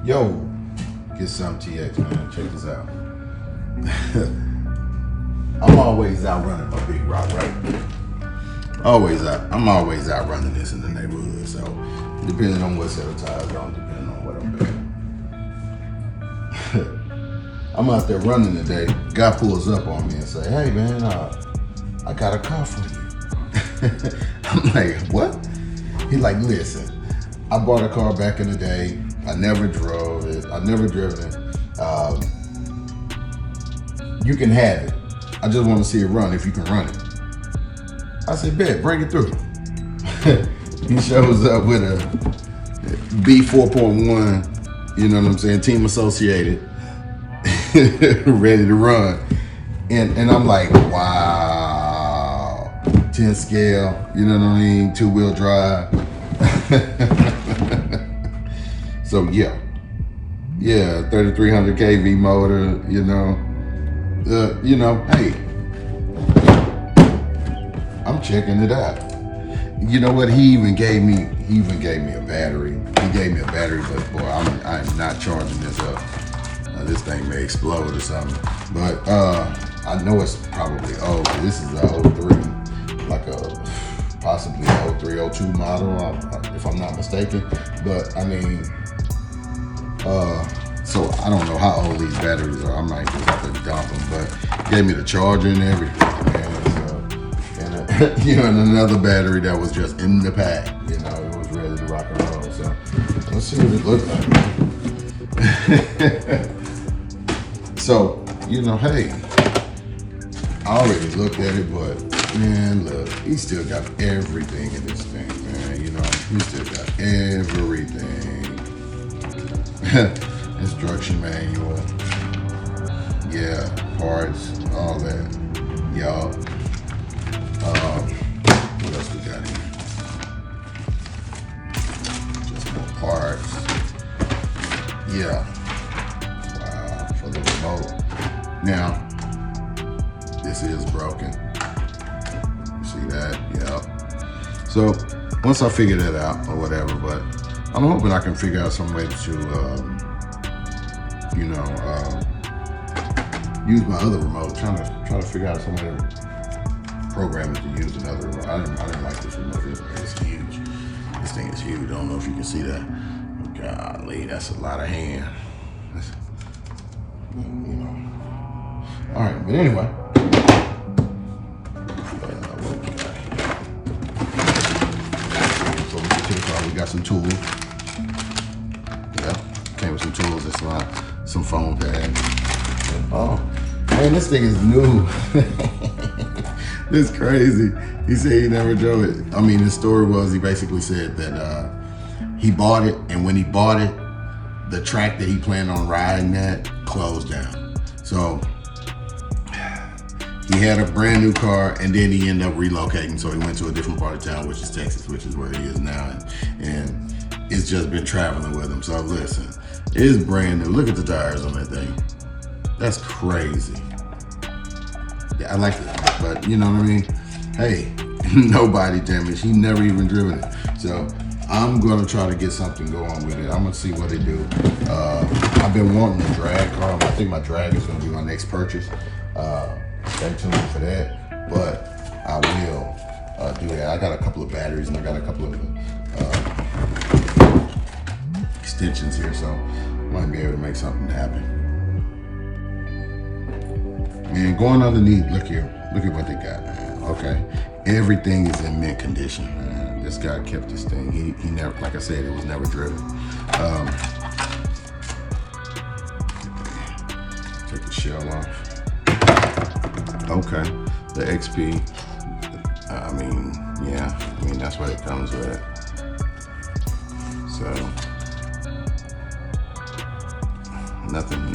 Yo, get some TX, man. Check this out. I'm always out running my big rock, right? I'm always out running this in the neighborhood. So, depending on what set of tires on, depending on what I'm doing. I'm out there running today. Guy pulls up on me and say, "Hey, man, I got a car for you." I'm like, "What?" He's like, "Listen, I bought a car back in the day. I never drove it. I never driven it. You can have it. I just want to see it run if you can run it." I said, "Bet, bring it through." He shows up with a B4.1, you know what I'm saying, team associated, ready to run. And I'm like, wow, 10 scale, you know what I mean, 2-wheel drive. So yeah, 3300 kV motor, you know, hey, I'm checking it out. You know what? He even gave me a battery. He gave me a battery, but boy, I'm not charging this up. This thing may explode or something. But I know it's probably old. This is a 03, like possibly a 03, 02 model, if I'm not mistaken. But I mean, so I don't know how old these batteries are. I might just have to dump them. But gave me the charger and everything, man. And and another battery that was just in the pack. You know, it was ready to rock and roll. So let's see what it looks like. So, hey, I already looked at it, but man, look, he still got everything in this thing, man. He still got everything. Instruction manual, yeah, parts, all that, y'all. What else we got here? Just more parts. Yeah. Wow, for the remote. Now, this is broken. You see that? Yeah. So, once I figure that out or whatever, but I'm hoping I can figure out some way to, use my other remote. Trying to figure out some way to program it to use another remote. I didn't like this remote. It's huge. This thing is huge. I don't know if you can see that. Golly, that's a lot of hand. All right, but anyway. What we got here? So we get to the car. We got some tools. Yeah, came with some tools. It's some foam pads. Oh, man, this thing is new. This is crazy. He said he never drove it. I mean, his story was he basically said that he bought it, and when he bought it, the track that he planned on riding at closed down. So he had a brand new car, and then he ended up relocating. So he went to a different part of town, which is Texas, which is where he is now, and it's just been traveling with him. So listen, it's brand new. Look at the tires on that thing. That's crazy. Yeah, I like it, but you know what I mean? Hey, nobody damaged. He never even driven it. So I'm gonna try to get something going with it. I'm gonna see what they do. I've been wanting a drag car. I think my drag is gonna be my next purchase. Stay tuned for that, but I will do that. I got a couple of batteries and I got a couple of extensions here, so I might be able to make something happen. Man, going underneath, look at what they got, man. Okay, everything is in mint condition, man. This guy kept this thing. He never, like I said, it was never driven. Take the shell off. Okay, the XP. I mean, that's what it comes with. So nothing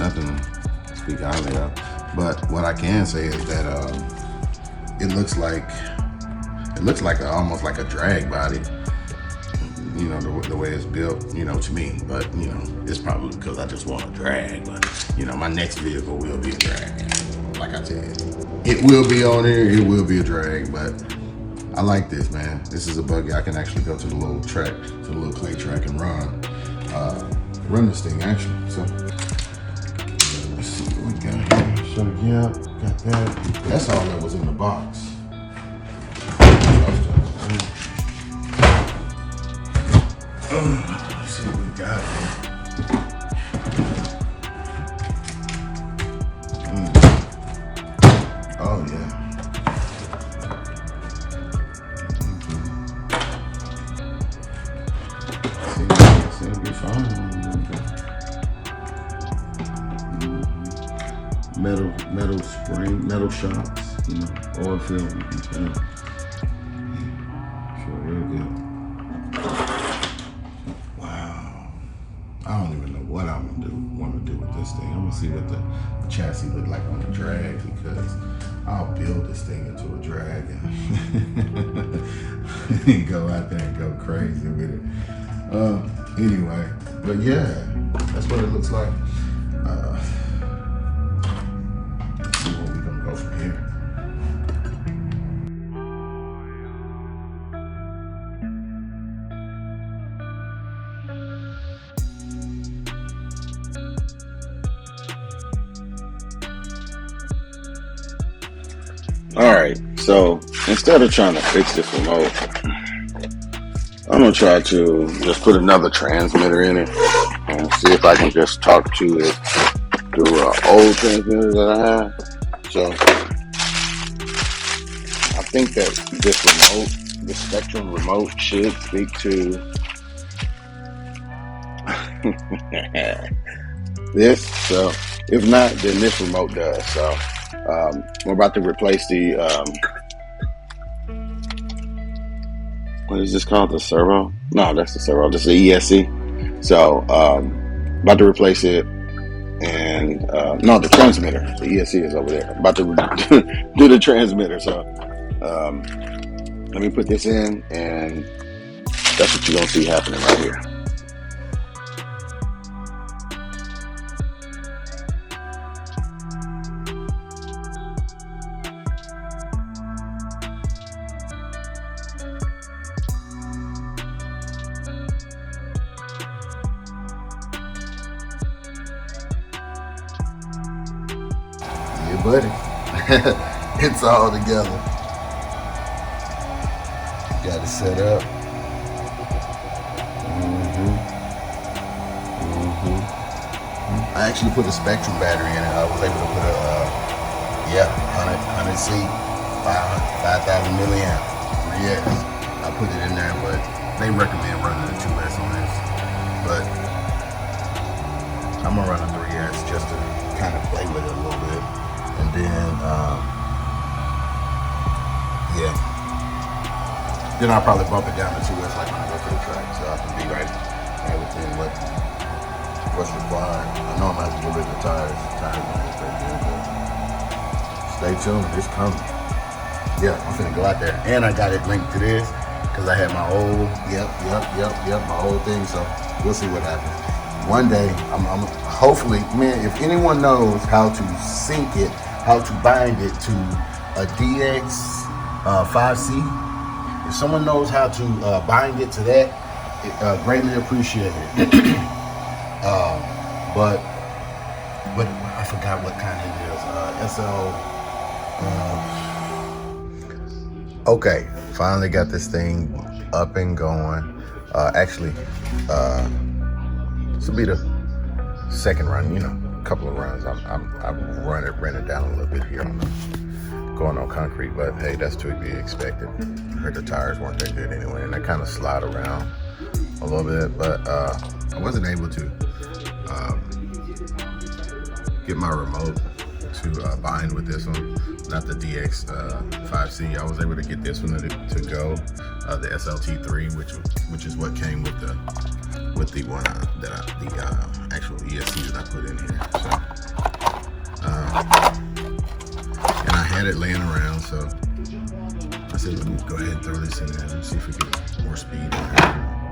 to speak highly of. But what I can say is that it looks like almost like a drag body. The way it's built, to me. But it's probably because I just want a drag. But my next vehicle will be a drag. Like I said, it will be on here. It will be a drag. But I like this, man. This is a buggy. I can actually go to the little track, to the little clay track and run. run this thing actually. So let's see what we got here. So yeah, got that. That's all that was in the box. Let's see what we got here. Oh yeah. Seems to be fine. Metal spring, metal shocks, you know, oil filled, you can tell. Sure, real good. Wow. I don't even know what I'm gonna want to do with this thing. I'm gonna see what the chassis look like on the drag, because I'll build this thing into a drag and go out there and go crazy with it. Anyway, but yeah, that's what it looks like. Let's see where we're gonna go from here. All right, so instead of trying to fix this remote, I'm gonna try to just put another transmitter in it and see if I can just talk to it through an old transmitter that I have. So I think that this remote, the Spectrum remote, should speak to this. So if not, then this remote does. So we're about to replace the what is this called? The servo? No, that's the servo. This is the ESC. So about to replace it, and no, the transmitter. The ESC is over there. About to do the transmitter. So let me put this in, and that's what you're gonna see happening right here. Buddy, it's all together. Got it set up. I actually put a Spectrum battery in it. I was able to put a 100C, 5,000 milliamp 3S. I put it in there, but they recommend running a 2S on this. But I'm gonna run a 3S just to kind of play with it a little bit. And then, then I'll probably bump it down to 2S like when I go to the track, so I can be right within what's required. I know I'm gonna have to get rid of the tires. Tires are pretty good, but stay tuned, it's coming. Yeah, I'm finna go out there, and I got it linked to this because I had my old, my old thing. So we'll see what happens. One day, I'm hopefully, man, if anyone knows how to sync it, how to bind it to a DX 5C, if someone knows how to bind it to that, greatly appreciate it. But I forgot what kind it is. SL. Okay, finally got this thing up and going. Actually, this will be the second run, a couple of runs. I've ran it down a little bit here going on concrete, but hey, that's to be expected. I heard the tires weren't that good anyway, and they kind of slide around a little bit, but I wasn't able to get my remote to bind with this one, not the DX 5C. I was able to get this one to go, the SLT3, which is what came with the one the actual ESC that I put in here. So, and I had it laying around, so I said, let me go ahead and throw this in there and see if we get more speed or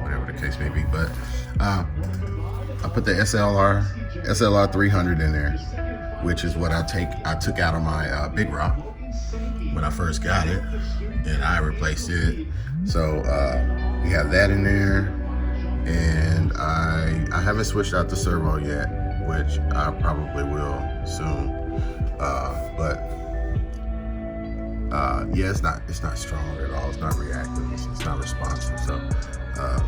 whatever the case may be. But I put the SLR 300 in there, which is what I took out of my Big Rock when I first got it, and I replaced it. So we have that in there. and I haven't switched out the servo yet, which I probably will soon. Yeah, it's not strong at all. It's not reactive. It's not responsive. So, all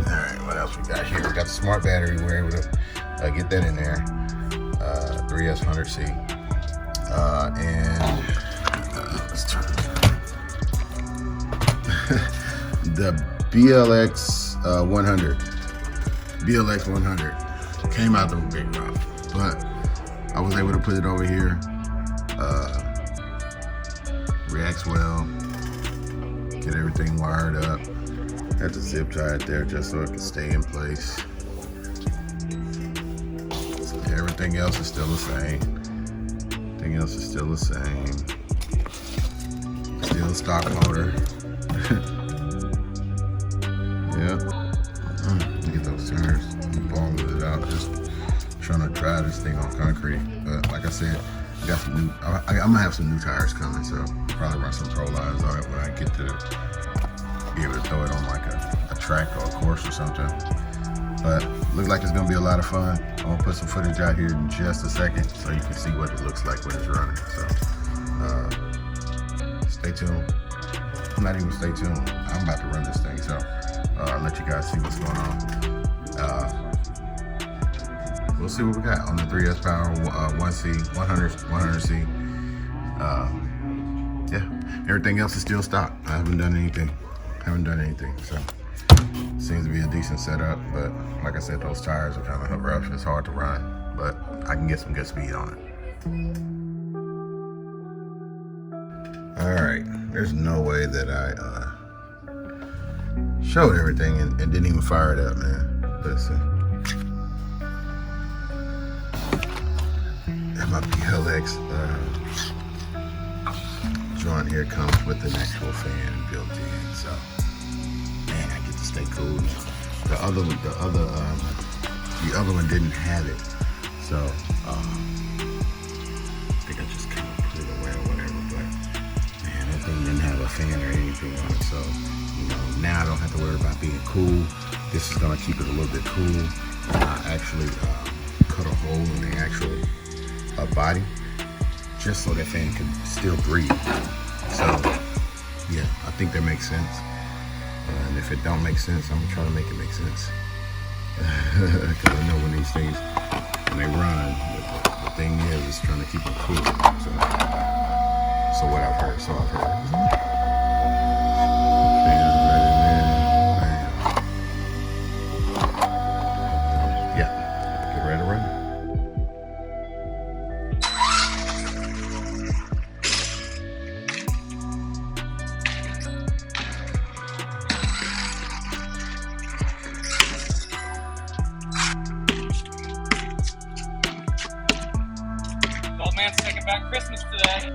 right, what else we got here? We got the smart battery. We're able to get that in there. 3S100C, and let's turn it on. The BLX 100. BLX 100 came out the big rock, but I was able to put it over here. Reacts well. Get everything wired up. Had to zip tie it there just so it could stay in place. So everything else is still the same. Everything else is still the same. Still stock motor. Yeah. Look at those tires. I'm balling it out. Just trying to drive this thing on concrete. But like I said, I got some new. I'm gonna have some new tires coming, so I'll probably run some Pro Lines on it when I get to be able to throw it on like a track or a course or something. But looks like it's gonna be a lot of fun. I'm gonna put some footage out here in just a second so you can see what it looks like when it's running. So stay tuned. Not even stay tuned. I'm about to run this thing, so I'll let you guys see what's going on. We'll see what we got on the 3S Power 1C, 100C. Yeah, everything else is still stock. I haven't done anything. So seems to be a decent setup, but like I said, those tires are kind of rough. It's hard to run, but I can get some good speed on it. All right, there's no way that I showed everything and didn't even fire it up, man. Listen. My BLX joint here comes with an actual fan built in, so man, I get to stay cool. The other one didn't have it, so I think I just kind of put it away or whatever. But man, that thing didn't have a fan or anything on it, so now I don't have to worry about being cool. This is gonna keep it a little bit cool. I actually cut a hole in the actual body just so that fan can still breathe. So yeah, I think that makes sense. And if it don't make sense, I'm gonna try to make it make sense. Because I know when these things, when they run, the thing is trying to keep them cool. So what I've heard. Yeah, get ready to run. Old man's taking back Christmas today.